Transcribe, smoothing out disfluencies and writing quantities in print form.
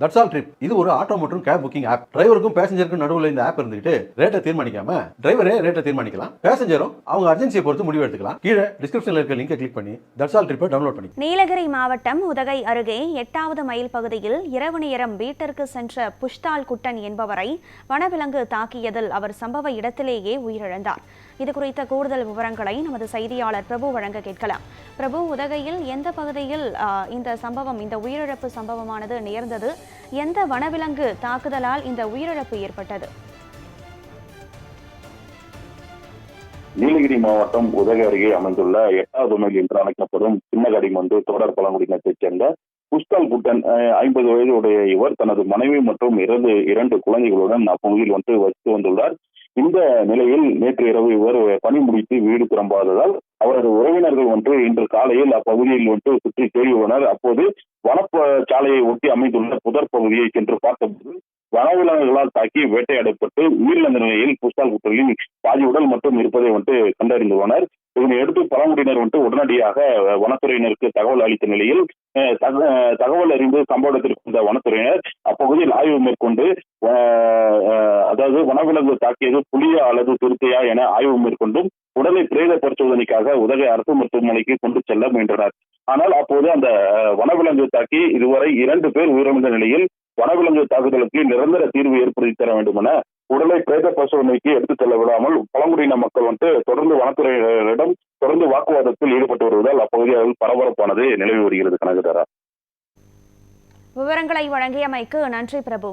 That's all trip. இது ஒரு auto மற்றும் கேப் புக்கிங் ஆப். டிரைவருக்கும் பேசஞ்சருக்கும் நடுவில் இந்த ஆப் இருந்துட்டு ரேட்டை தீர்மானிக்காம டிரைவரே ரேட்டை தீர்மானிக்கலாம். பேசஞ்சரும் அவங்க அர்ஜென்சியை பொறுத்து முடிவு எடுத்துக்கலாம். கீழே டிஸ்கிரிப்ஷன்ல இருக்க லிங்கை கிளிக் பண்ணி தட்ஸ் ஆல் ட்ரிப்பை டவுன்லோட் பண்ணி. நீலகிரி மாவட்டம் உதகை அருகே 8வது மைல் பகுதியில் இரவு நேரம் வீட்டிற்கு சென்ற புஷ்தால் குட்டன் என்பவரை வனவிலங்கு தாக்கியதில் அவர் சம்பவ இடத்திலேயே உயிரிழந்தார். இது குறித்த கூடுதல் விவரங்களை நமது செய்தியாளர் பிரபு வழங்க கேட்கலாம். பிரபு, உதகையில் எந்த பகுதியில் இந்த உயிரிழப்பு சம்பவமானது நேர்ந்தது? எந்த வனவிலங்கு தாக்குதலால் இந்த உயிரிழப்பு ஏற்பட்டது? நீலகிரி மாவட்டம் உதகை அருகே அமைந்துள்ள 8வது மைல் என்று அழைக்கப்படும் சின்னகடிமந்து தொடர் பழங்குடியினத்தைச் சேர்ந்த புஷ்தால் குட்டன் 50 வயது உடைய இவர் தனது மனைவி மற்றும் 2 குழந்தைகளுடன் அப்பகுதியில் வசித்து வந்துள்ளார். இந்த நிலையில் நேற்று இரவு இவர் பணி முடித்து வீடு திரும்பாததால் அவரது உறவினர்கள் இன்று காலையில் அப்பகுதியில் சுற்றி தேடியுள்ளனர். அப்போது வனச்சாலையை ஒட்டி அமைந்துள்ள புதர் பகுதியை சென்று பார்த்தபோது வனவிலங்குகளால் தாக்கி வேட்டையாடப்பட்டு உயிரிழந்த நிலையில் புஷ்தால் குட்டனின் பாதி உடல் மட்டும் இருப்பதை கண்டறிந்துள்ளனர். இதனை அடுத்து பழங்குடியினர் உடனடியாக வனத்துறையினருக்கு தகவல் அளித்த நிலையில் தகவல் அறிந்து சம்பவ இடத்திற்கு வந்த வனத்துறையினர் அப்பகுதியில் ஆய்வு மேற்கொண்டு அதாவது வனவிலங்கு தாக்கியது புலியா அல்லது சிறுத்தையா என ஆய்வு மேற்கொண்டும் உடலை பிரேத பரிசோதனைக்காக உதகை அரசு மருத்துவமனைக்கு கொண்டு செல்ல முயன்றனர். ஆனால் அப்போது அந்த வனவிலங்கு தாக்கி இதுவரை 2 பேர் உயிரிழந்த நிலையில் வனவிலங்கு தாக்குதலுக்கு நிரந்தர தீர்வு ஏற்படுத்தி தர வேண்டும் என உடலை பிரேத பரிசோதனைக்கு எடுத்துச் செல்ல விடாமல் பழங்குடியின மக்கள் தொடர்ந்து வனத்துறையினரிடம் தொடர்ந்து வாக்குவாதத்தில் ஈடுபட்டு வருவதால் அப்பகுதியில் பரபரப்பானது நிலவி வருகிறது. கனகதாரா, விவரங்களை வழங்கியமைக்கு நன்றி பிரபு.